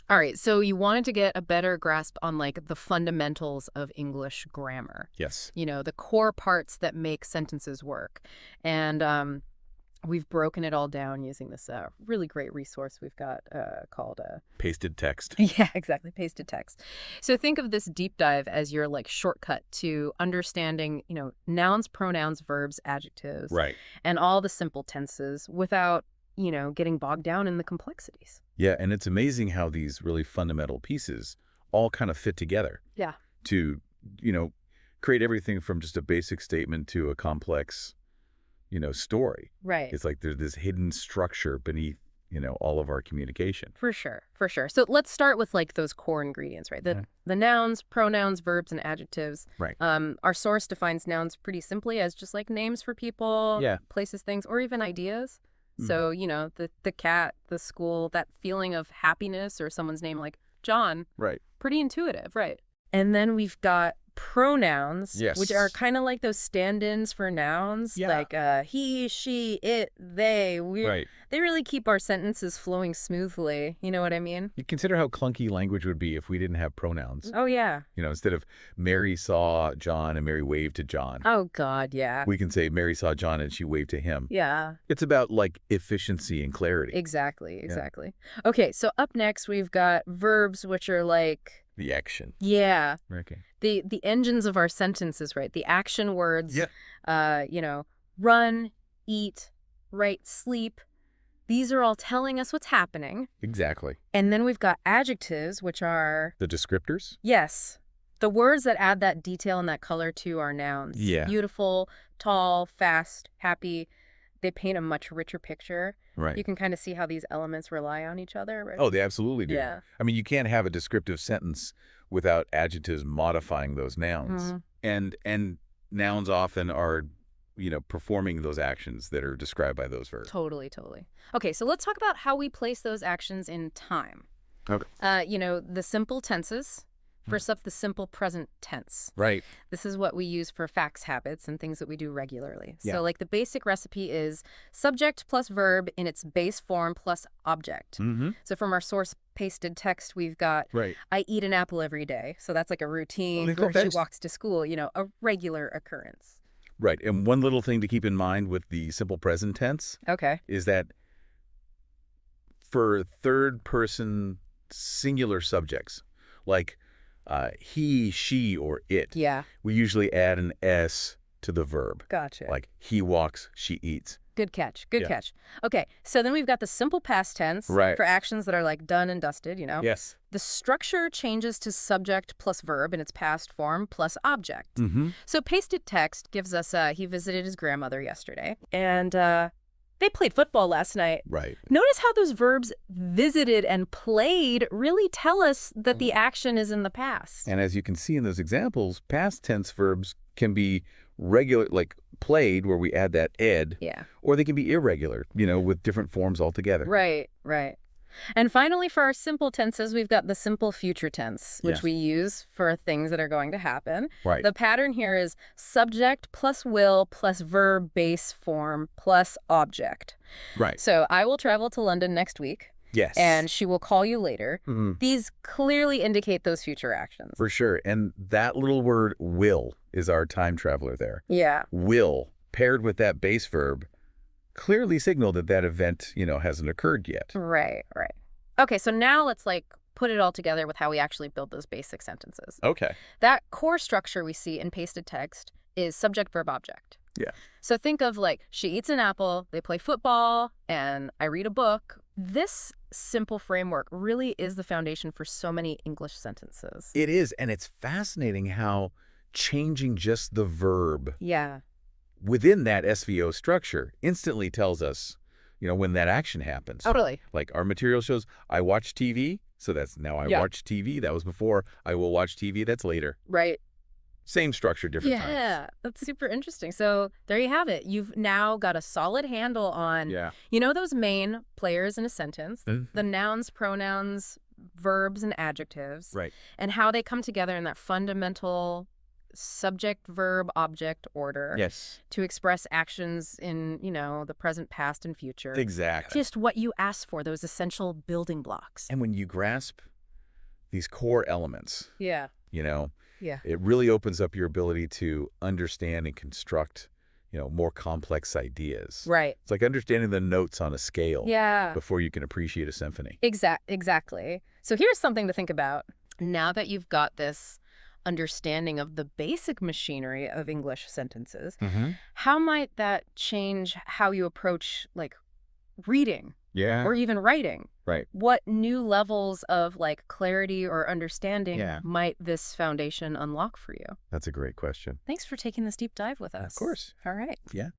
All right, so you wanted to get a better grasp on like the fundamentals of English grammar. Yes. The core parts that make sentences work. And we've broken it all down using this really great resource we've got called Pasted text. yeah, exactly, pasted text. So think of this deep dive as your like shortcut to understanding, nouns, pronouns, verbs, adjectives, Right. and all the simple tenses without, getting bogged down in the complexities. Yeah, and it's amazing how these really fundamental pieces all kind of fit together Yeah. to, you know, create everything from just a basic statement to a complex, story. Right. It's like there's this hidden structure beneath, all of our communication. For sure, for sure. So let's start with like those core ingredients, right? Yeah. The nouns, pronouns, verbs, and adjectives. Right. Our source defines nouns pretty simply as just like names for people, Yeah. places, things, or even ideas. Mhm. So, the cat, the school, that feeling of happiness, or someone's name like John, Right. pretty intuitive, right? And then we've got pronouns, Yes. which are kind of like those stand-ins for nouns, Yeah. like he, she, it, they. Right. They really keep our sentences flowing smoothly. You know what I mean? You consider how clunky language would be if we didn't have pronouns. Oh, yeah. Instead of Mary saw John and Mary waved to John, Oh, God, yeah. we can say Mary saw John and she waved to him. Yeah, It's about like efficiency and clarity. exactly, exactly. Okay, so up next we've got verbs, which are like, The action. yeah, Okay. the engines of our sentences, right? The action words, Yeah. run, eat, write, sleep. These are all telling us what's happening. Exactly. And then we've got adjectives, which are, The descriptors? yes, the words that add that detail and that color to our nouns. Yeah. Beautiful, tall, fast, happy. They paint a much richer picture. Right. You can kind of see how these elements rely on each other, right? Oh, they absolutely do. Yeah. I mean, you can't have a descriptive sentence without adjectives modifying those nouns. Mhm. And nouns often are, performing those actions that are described by those verbs. Totally, totally. Okay, so let's talk about how we place those actions in time. Okay. The simple tenses. First up, the simple present tense. Right. This is what we use for facts, habits, and things that we do regularly. Yeah. So like the basic recipe is subject plus verb in its base form plus object. Mm-hmm. So from our source pasted text, we've got, Right. I eat an apple every day. So that's like a routine. Well, Or she that's- walks to school, a regular occurrence. Right. And one little thing to keep in mind with the simple present tense Okay. is that for third person singular subjects, like he, she, or it, Yeah. we usually add an S to the verb. Gotcha. Like he walks, she eats. Good catch. Good Yeah. catch. Okay, so then we've got the simple past tense Right. for actions that are like done and dusted, Yes. The structure changes to subject plus verb in its past form plus object. Mm-hmm. So pasted text gives us, he visited his grandmother yesterday, and they played football last night. Right. Notice how those verbs visited and played really tell us that the action is in the past. And as you can see in those examples, past tense verbs can be regular, like played, where we add that ed, Yeah. or they can be irregular, with different forms altogether. Right, right. And finally, for our simple tenses, we've got the simple future tense, which Yes. we use for things that are going to happen. Right. The pattern here is subject plus will plus verb base form plus object. Right. So I will travel to London next week, Yes. and she will call you later. Mhm. These clearly indicate those future actions. For sure. And that little word will is our time traveler there. Yeah. Will, paired with that base verb, clearly signal that that event, hasn't occurred yet. Right, right. Okay, so now let's put it all together with how we actually build those basic sentences. Okay. That core structure we see in pasted text is subject, verb, object. Yeah. So think of she eats an apple, they play football, and I read a book. This simple framework really is the foundation for so many English sentences. It is. And it's fascinating how changing just the verb Yeah. within that SVO structure instantly tells us, when that action happens. Totally. Like our material shows, I watch TV. So that's now I Yeah. watch TV. That was before. I will watch TV. That's later. Right. Same structure, different times. Yeah, that's super interesting. So there you have it. You've now got a solid handle on, Yeah. those main players in a sentence, Mhm. the nouns, pronouns, verbs, and adjectives, Right. and how they come together in that fundamental subject, verb, object order Yes. to express actions in, the present, past, and future. Exactly. Just what you asked for, those essential building blocks. And when you grasp these core elements, Yeah. you know, Yeah. it really opens up your ability to understand and construct, more complex ideas. Right. It's like understanding the notes on a scale Yeah. before you can appreciate a symphony. Exactly. So here's something to think about. Now that you've got this understanding of the basic machinery of English sentences, Mm-hmm. how might that change how you approach, like, reading Yeah. or even writing? Right. What new levels of, like, clarity or understanding Yeah. might this foundation unlock for you? That's a great question. Thanks for taking this deep dive with Of us. course. All right. Yeah.